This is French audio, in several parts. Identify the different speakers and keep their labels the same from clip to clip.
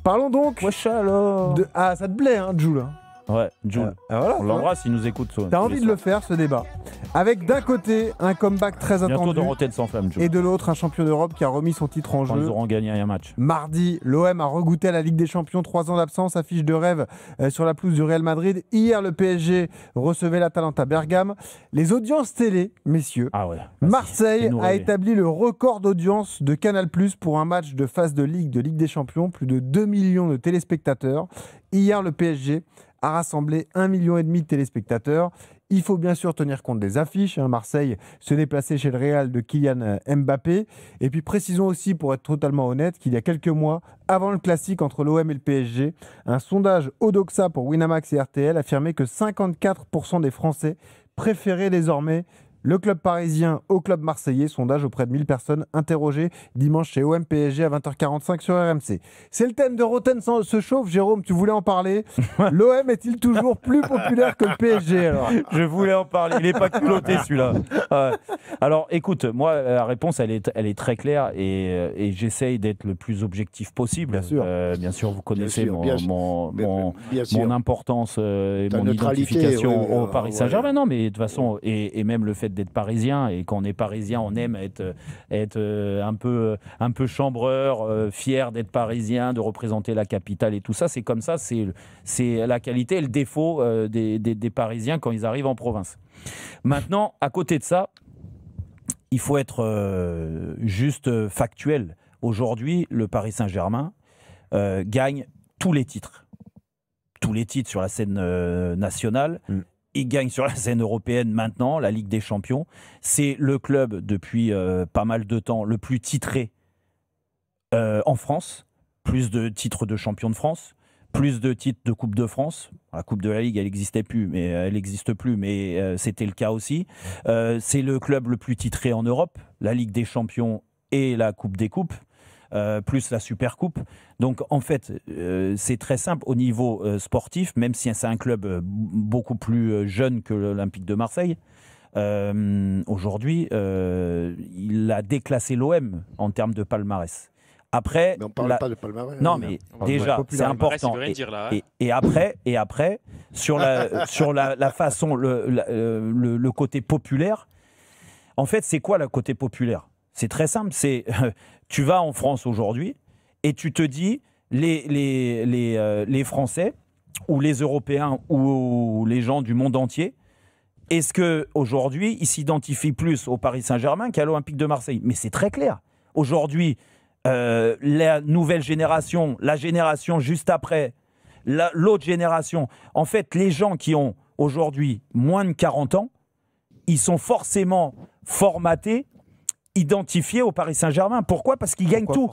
Speaker 1: Parlons donc
Speaker 2: Wesh alors
Speaker 1: Ah, ça te plaît, hein, Jules, hein.
Speaker 2: Ouais, Jules.
Speaker 1: Voilà,
Speaker 2: on l'embrasse, il nous écoute.
Speaker 1: T'as envie de le faire, ce débat. Avec d'un côté un comeback très
Speaker 2: Bientôt
Speaker 1: attendu
Speaker 2: dans Rotten sans flamme, Jules.
Speaker 1: et de l'autre un champion d'Europe qui a remis son titre en
Speaker 2: Quand
Speaker 1: jeu.
Speaker 2: ils auront gagné un match.
Speaker 1: Mardi, l'OM a regoûté à la Ligue des Champions, 3 ans d'absence, affiche de rêve sur la pelouse du Real Madrid. Hier, le PSG recevait l'Atalanta Bergame. Les audiences télé, messieurs.
Speaker 2: Ah ouais.
Speaker 1: Marseille
Speaker 2: fais-nous
Speaker 1: a
Speaker 2: rêver.
Speaker 1: établi le record d'audience de Canal+ pour un match de phase de Ligue des Champions, plus de 2 millions de téléspectateurs. Hier, le PSG a rassemblé 1,5 million de téléspectateurs. Il faut bien sûr tenir compte des affiches. Marseille se déplaçait chez le Real de Kylian Mbappé. Et puis précisons aussi, pour être totalement honnête, qu'il y a quelques mois, avant le classique entre l'OM et le PSG, un sondage Odoxa pour Winamax et RTL affirmait que 54% des Français préféraient désormais le club parisien au club marseillais. Sondage auprès de 1000 personnes interrogées dimanche chez OM PSG à 20h45 sur RMC. C'est le thème de Rotten se chauffe. Jérôme, tu voulais en parler. L'OM est-il toujours plus populaire que le PSG alors?
Speaker 2: Je voulais en parler. Il n'est pas culotté celui-là. Alors écoute, moi la réponse elle est très claire et j'essaye d'être le plus objectif possible. Bien sûr, vous connaissez mon importance et
Speaker 3: ta
Speaker 2: mon
Speaker 3: neutralité,
Speaker 2: identification au Paris Saint-Germain. Non, mais de toute façon, et même le fait d'être parisien, et quand on est parisien, on aime être un peu chambreur, fier d'être parisien, de représenter la capitale et tout ça. C'est comme ça, c'est la qualité et le défaut des Parisiens quand ils arrivent en province. Maintenant, à côté de ça, il faut être juste factuel. Aujourd'hui, le Paris Saint-Germain gagne tous les titres. Tous les titres sur la scène nationale. Il gagne sur la scène européenne maintenant, la Ligue des Champions. C'est le club, depuis pas mal de temps, le plus titré en France. Plus de titres de champion de France, plus de titres de Coupe de France. La Coupe de la Ligue, elle n'existe plus, mais c'était le cas aussi. C'est le club le plus titré en Europe, la Ligue des Champions et la Coupe des Coupes. Plus la Super Coupe. Donc en fait, c'est très simple au niveau sportif, même si c'est un club beaucoup plus jeune que l'Olympique de Marseille. Aujourd'hui, il a déclassé l'OM en termes de palmarès. Après,
Speaker 3: mais on ne parle pas de palmarès.
Speaker 2: Non, mais déjà, c'est important. Et après, sur la façon, le côté populaire, en fait, c'est quoi le côté populaire ? C'est très simple, tu vas en France aujourd'hui et tu te dis les Français ou les Européens ou les gens du monde entier, est-ce qu'aujourd'hui ils s'identifient plus au Paris Saint-Germain qu'à l'Olympique de Marseille? Mais c'est très clair. Aujourd'hui, la nouvelle génération, la génération juste après, l'autre génération, en fait les gens qui ont aujourd'hui moins de 40 ans, ils sont forcément formatés, identifié au Paris Saint-Germain. Pourquoi ? Parce qu'ils gagnent tout.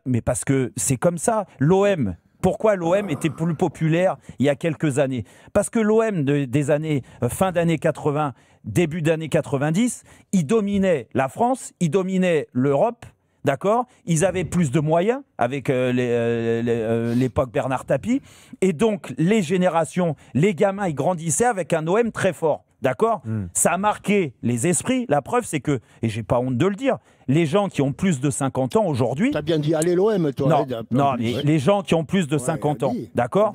Speaker 2: Mais parce que c'est comme ça. L'OM, pourquoi l'OM était plus populaire il y a quelques années ? Parce que l'OM des années, fin d'années 80, début d'années 90, ils dominaient la France, ils dominaient l'Europe, d'accord ? Ils avaient plus de moyens avec l'époque Bernard Tapie. Et donc, les générations, les gamins, ils grandissaient avec un OM très fort. D'accord ? Ça a marqué les esprits. La preuve, c'est que, et j'ai pas honte de le dire, les gens qui ont plus de 50 ans aujourd'hui...
Speaker 3: T'as bien dit, allez l'OM, toi.
Speaker 2: Non, mais les gens qui ont plus de 50 ans, d'accord ?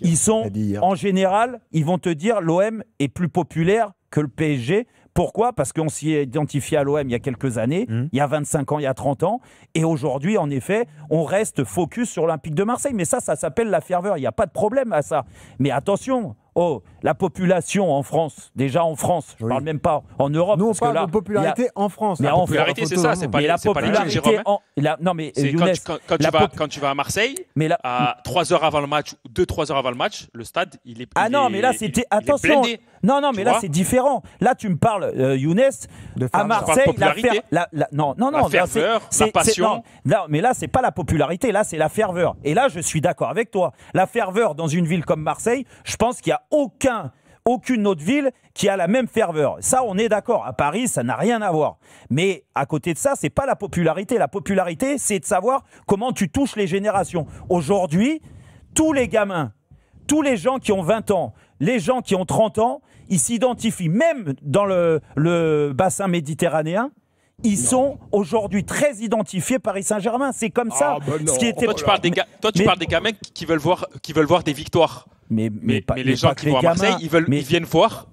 Speaker 2: Ils sont, en général, ils vont te dire l'OM est plus populaire que le PSG. Pourquoi ? Parce qu'on s'y est identifié à l'OM il y a quelques années, il y a 25 ans, il y a 30 ans. Et aujourd'hui, en effet, on reste focus sur l'Olympique de Marseille. Mais ça s'appelle la ferveur. Il n'y a pas de problème à ça. Mais attention, la population en France, déjà en France, je ne parle même pas en Europe.
Speaker 1: Nous, on parle de popularité en France.
Speaker 4: Mais la popularité, c'est ça, c'est pas la popularité.
Speaker 2: Non, mais
Speaker 4: quand tu vas à Marseille, à 3 heures avant le match, 2-3 heures avant le match, le stade, il est
Speaker 2: mais là, c'était... Attention. Non, mais là, c'est différent. Là, tu me parles, Younes, à Marseille, la
Speaker 4: ferveur, la passion.
Speaker 2: Non, mais là, c'est pas la popularité, là, c'est la ferveur. Et là, je suis d'accord avec toi. La ferveur dans une ville comme Marseille, je pense qu'il n'y a aucune autre ville qui a la même ferveur. Ça, on est d'accord. À Paris, ça n'a rien à voir. Mais à côté de ça, c'est pas la popularité. La popularité, c'est de savoir comment tu touches les générations. Aujourd'hui, tous les gamins, tous les gens qui ont 20 ans, les gens qui ont 30 ans, ils s'identifient, même dans le bassin méditerranéen, ils sont aujourd'hui très identifiés Paris Saint-Germain. C'est comme ça.
Speaker 4: Ce qui était... Toi, tu parles des gamins qui veulent voir des victoires. Mais les gens qui vont à Marseille, ils viennent voir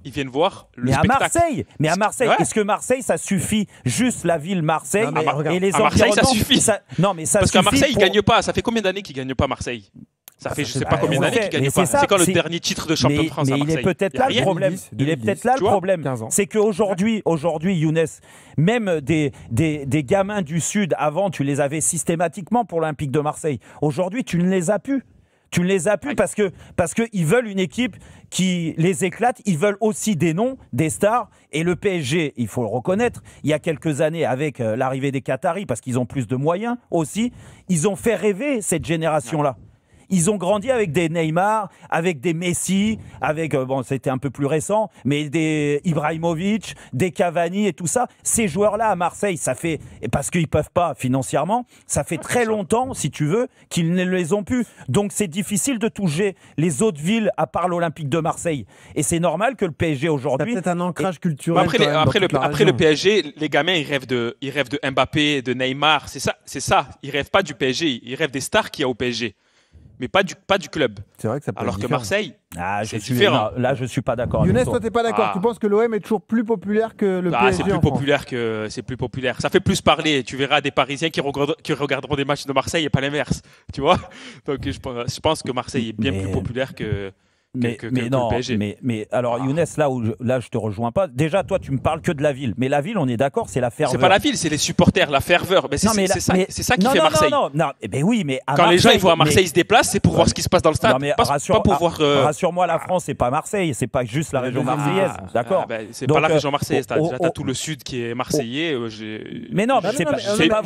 Speaker 4: le spectacle.
Speaker 2: Mais à Marseille, est-ce que Marseille, ça suffit juste la ville Marseille et les
Speaker 4: à Marseille, ça suffit.
Speaker 2: Non, mais ça
Speaker 4: parce qu'à Marseille, ils gagnent pas. Ça fait combien d'années qu'ils gagnent pas Marseille? Ça fait je sais pas combien d'années qu'ils gagnent pas. C'est quand le dernier titre de champion de France à Marseille?
Speaker 2: Mais il est peut-être là le problème. Il est peut-être là le problème. C'est qu'aujourd'hui, Younes, même des gamins du Sud, avant, tu les avais systématiquement pour l'Olympique de Marseille. Aujourd'hui, tu ne les as plus. Tu ne les as plus parce qu'ils veulent une équipe qui les éclate. Ils veulent aussi des noms, des stars. Et le PSG, il faut le reconnaître, il y a quelques années, avec l'arrivée des Qataris, parce qu'ils ont plus de moyens aussi, ils ont fait rêver cette génération-là. Ils ont grandi avec des Neymar, avec des Messi, avec, bon, c'était un peu plus récent, mais des Ibrahimovic, des Cavani et tout ça. Ces joueurs-là à Marseille, ça fait, parce qu'ils ne peuvent pas financièrement, ça fait très longtemps, si tu veux, qu'ils ne les ont plus. Donc c'est difficile de toucher les autres villes à part l'Olympique de Marseille. Et c'est normal que le PSG aujourd'hui...
Speaker 1: C'est peut-être un ancrage culturel.
Speaker 4: Après le PSG, les gamins, ils rêvent de Mbappé, de Neymar. C'est ça. Ils rêvent pas du PSG. Ils rêvent des stars qu'il y a au PSG. Mais pas du club.
Speaker 1: C'est vrai que ça peut
Speaker 4: Alors que Marseille, c'est
Speaker 2: différent. Là, je suis pas d'accord.
Speaker 1: Younes, toi, t'es pas d'accord. Tu penses que l'OM est toujours plus populaire que le PSG?
Speaker 4: C'est plus populaire. Ça fait plus parler. Tu verras des Parisiens qui regarderont des matchs de Marseille et pas l'inverse. Tu vois? Donc je pense que Marseille est bien plus populaire que le PSG.
Speaker 2: Mais alors Younes, là je te rejoins pas. Déjà toi tu me parles que de la ville, mais la ville on est d'accord, c'est la ferveur.
Speaker 4: C'est pas la ville, c'est les supporters, la ferveur. Mais c'est ça qui fait Marseille.
Speaker 2: Non, oui, mais
Speaker 4: quand Marseille, les gens ils vont à Marseille, ils se déplacent, c'est pour voir ce qui se passe dans le stade. Non, mais
Speaker 2: rassure-moi, la France c'est pas Marseille, c'est pas juste la région marseillaise, d'accord.
Speaker 4: C'est pas la région marseillaise. T'as tout le sud qui est marseillé.
Speaker 2: Mais non,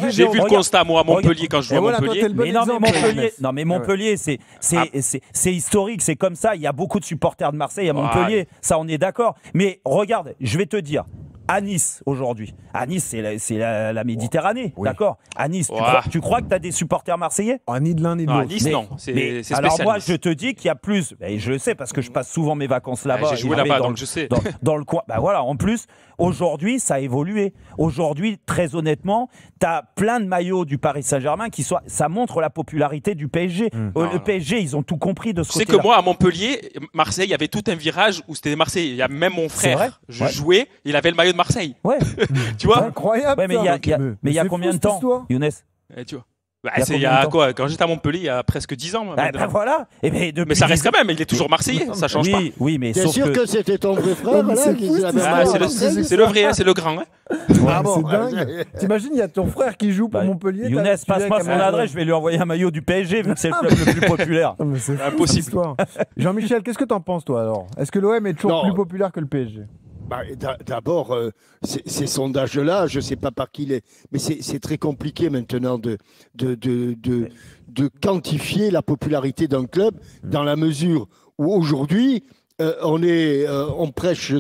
Speaker 4: j'ai vu le constat moi à Montpellier quand je joue à Montpellier.
Speaker 2: Mais Montpellier c'est historique, c'est comme ça. Il y a beaucoup de supporters de Marseille à Montpellier, ça on est d'accord. Mais regarde, je vais te dire, à Nice aujourd'hui, à Nice c'est la Méditerranée, d'accord. À Nice, tu crois que tu as des supporters marseillais?
Speaker 1: Ni de l'un ni de l'autre.
Speaker 4: À Nice non, c'est spécial.
Speaker 2: Alors moi je te dis qu'il y a plus, et je le sais parce que je passe souvent mes vacances là-bas.
Speaker 4: J'ai joué là-bas donc je sais.
Speaker 2: Dans le coin, voilà, en plus aujourd'hui ça a évolué. Aujourd'hui très honnêtement, tu as plein de maillots du Paris Saint-Germain ça montre la popularité du PSG. Le PSG ils ont tout compris de ce côté-là.
Speaker 4: Tu sais que moi à Montpellier, Marseille, il y avait tout un virage où c'était Marseille. Il y a même mon frère, je jouais, il avait le maillot de Marseille.
Speaker 2: Ouais.
Speaker 4: Tu vois?
Speaker 1: C'est incroyable.
Speaker 2: Mais il y a combien de temps, Younes?
Speaker 4: Tu vois. Il y a quoi? Quand j'étais à Montpellier, il y a presque 10 ans.
Speaker 2: Voilà.
Speaker 4: Mais ça reste quand même, il est toujours Marseillais, ça change pas.
Speaker 2: Oui, mais
Speaker 3: c'est sûr que c'était ton vrai frère,
Speaker 4: c'est le vrai, c'est le grand.
Speaker 1: C'est dingue. T'imagines, il y a ton frère qui joue pour Montpellier.
Speaker 2: Younes, passe-moi son adresse, je vais lui envoyer un maillot du PSG, vu que c'est le club le plus populaire.
Speaker 1: C'est
Speaker 4: impossible.
Speaker 1: Jean-Michel, qu'est-ce que t'en penses, toi, alors? Est-ce que l'OM est toujours plus populaire que le PSG?
Speaker 3: D'abord, ces sondages-là, je ne sais pas par qui il est, mais c'est très compliqué maintenant de quantifier la popularité d'un club dans la mesure où aujourd'hui, on prêche,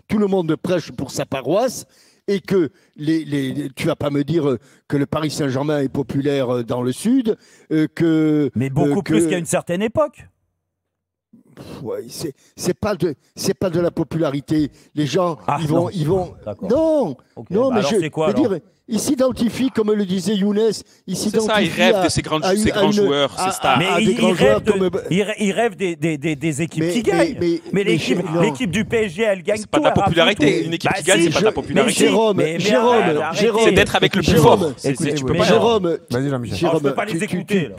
Speaker 3: tout le monde prêche pour sa paroisse et que tu vas pas me dire que le Paris Saint-Germain est populaire dans le Sud,
Speaker 2: mais beaucoup plus qu'à une certaine époque.
Speaker 3: Ouais, c'est pas de la popularité. Les gens, ils vont. Non,
Speaker 2: okay.
Speaker 3: Non, mais
Speaker 2: je veux
Speaker 3: dire, ils s'identifient, comme le disait Younes, ils s'identifient.
Speaker 4: Ils rêvent de ces grands joueurs, ces stars.
Speaker 2: Mais ils rêvent des équipes qui gagnent. Mais l'équipe du PSG, elle gagne tout.
Speaker 4: C'est pas de la popularité. Une équipe qui gagne, c'est pas de la popularité.
Speaker 3: Jérôme,
Speaker 4: c'est d'être avec le plus fort.
Speaker 3: Jérôme,
Speaker 1: vas-y Jean-Michel.
Speaker 2: Je peux pas les écouter.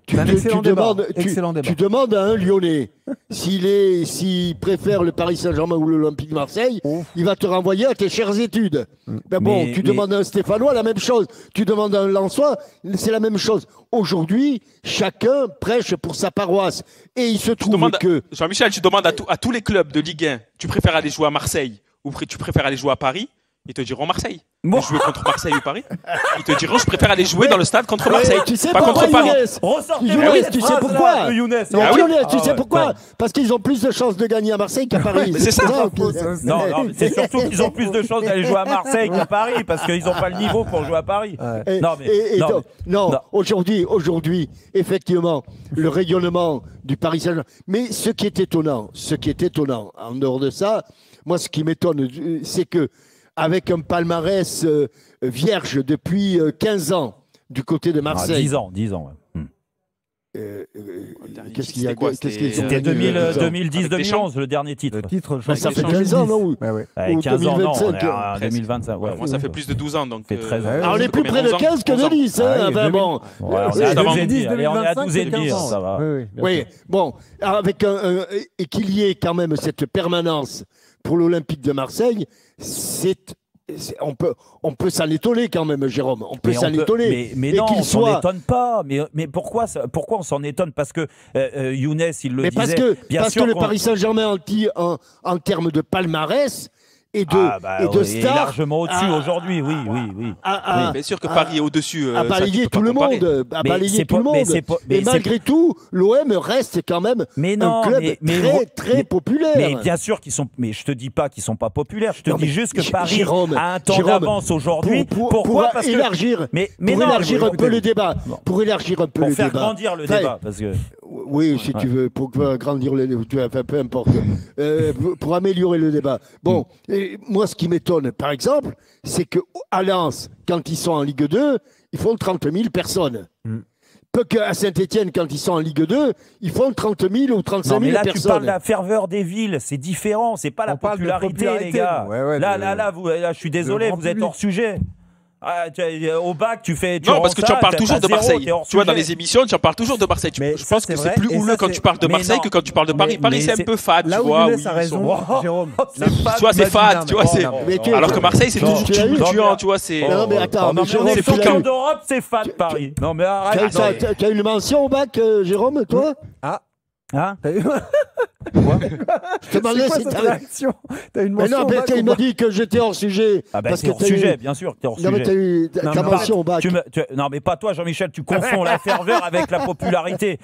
Speaker 3: Tu demandes à un Lyonnais s'il préfère le Paris Saint-Germain ou l'Olympique de Marseille, il va te renvoyer à tes chères études. Tu demandes à un Stéphanois, la même chose. Tu demandes à un Lensois, c'est la même chose. Aujourd'hui, chacun prêche pour sa paroisse. Et il se trouve que...
Speaker 4: Jean-Michel, tu demandes à tous les clubs de Ligue 1, tu préfères aller jouer à Marseille ou tu préfères aller jouer à Paris? Ils te diront Marseille. Jouer contre Marseille ou Paris. Ils te diront je préfère aller jouer dans le stade contre Marseille,
Speaker 3: tu sais
Speaker 4: pas contre Paris.
Speaker 3: Tu sais pourquoi? Tu sais pourquoi? Parce qu'ils ont plus de chances de gagner à Marseille qu'à Paris.
Speaker 4: Mais c'est ça.
Speaker 2: Non, c'est surtout qu'ils ont plus de chances d'aller jouer à Marseille qu'à Paris parce qu'ils n'ont pas le niveau pour jouer à Paris.
Speaker 3: Non, aujourd'hui, effectivement, le rayonnement du Paris Saint-Germain. Mais ce qui est étonnant, en dehors de ça, moi, ce qui m'étonne, c'est que avec un palmarès vierge depuis 15 ans du côté de Marseille.
Speaker 2: 10 ans, ouais.
Speaker 3: Qu'est-ce qu'il y a
Speaker 2: C'était 2010-2011, le dernier titre.
Speaker 1: Le titre,
Speaker 3: ça fait 15 ans, non?
Speaker 2: 15 ans, non, on est en 2025.
Speaker 4: Ouais, moi, ça fait plus de 12 ans. Donc,
Speaker 2: 13 ans.
Speaker 3: Alors, on est plus près de 15 que de 10. Bon.
Speaker 2: On est à 12 et demi, ça va.
Speaker 3: Oui, bon, et qu'il y ait quand même cette permanence pour l'Olympique de Marseille, on peut s'en étonner quand même, Jérôme. On peut s'en étonner.
Speaker 2: Mais non, on s'en étonne pas. Mais pourquoi on s'en étonne? Parce que Younes, il le disait.
Speaker 3: Parce que le Paris Saint-Germain, en termes de palmarès et de stars,
Speaker 2: est largement au-dessus aujourd'hui, oui.
Speaker 4: Bien sûr que Paris est au-dessus.
Speaker 3: A balayé tout le monde. Et malgré tout, l'OM reste quand même un club très populaire.
Speaker 2: Mais bien sûr qu'ils sont. Mais je te dis pas qu'ils sont pas populaires. Je te dis juste que Paris a un temps d'avance aujourd'hui. Pourquoi? Parce que
Speaker 3: élargir. Pour élargir un peu le débat. Pour élargir un peu le débat.
Speaker 2: Pour faire grandir le débat, parce que.
Speaker 3: Oui, si tu veux, pour grandir le débat, enfin, peu importe. Pour améliorer le débat. Bon, moi, ce qui m'étonne, par exemple, c'est qu'à Lens, quand ils sont en Ligue 2, ils font 30 000 personnes. Peu qu'à Saint-Etienne, quand ils sont en Ligue 2, ils font 30 000 ou 35 000 personnes.
Speaker 2: Mais là, tu parles de la ferveur des villes, c'est différent, c'est pas la popularité, les gars. Là, je suis désolé, vous êtes hors sujet. Au bac, tu fais.
Speaker 4: Non, parce que tu en parles toujours de Marseille. Tu vois, dans les émissions, tu en parles toujours de Marseille. Je pense que c'est plus houleux quand tu parles de Marseille que quand tu parles de Paris. Paris, c'est un peu fade, tu vois.
Speaker 1: Là où a raison, Jérôme.
Speaker 4: Soit c'est fade, tu vois. Alors que Marseille, c'est toujours tumultueux, tu vois.
Speaker 3: Non, mais attends,
Speaker 2: on est champion d'Europe, c'est fade, Paris. Non, mais arrête.
Speaker 3: Tu as une mention au bac, Jérôme, toi?
Speaker 2: Hein?
Speaker 3: Quoi? Je te demandais si t'avais
Speaker 1: réaction. T'as une mention.
Speaker 3: Mais non, mais il m'a dit que j'étais hors sujet.
Speaker 2: Ah bah c'est hors sujet, bien sûr que t'es hors sujet.
Speaker 3: Non, mais t'as eu ta mention au bac.
Speaker 2: Non, mais pas toi, Jean-Michel, tu confonds la ferveur avec la popularité.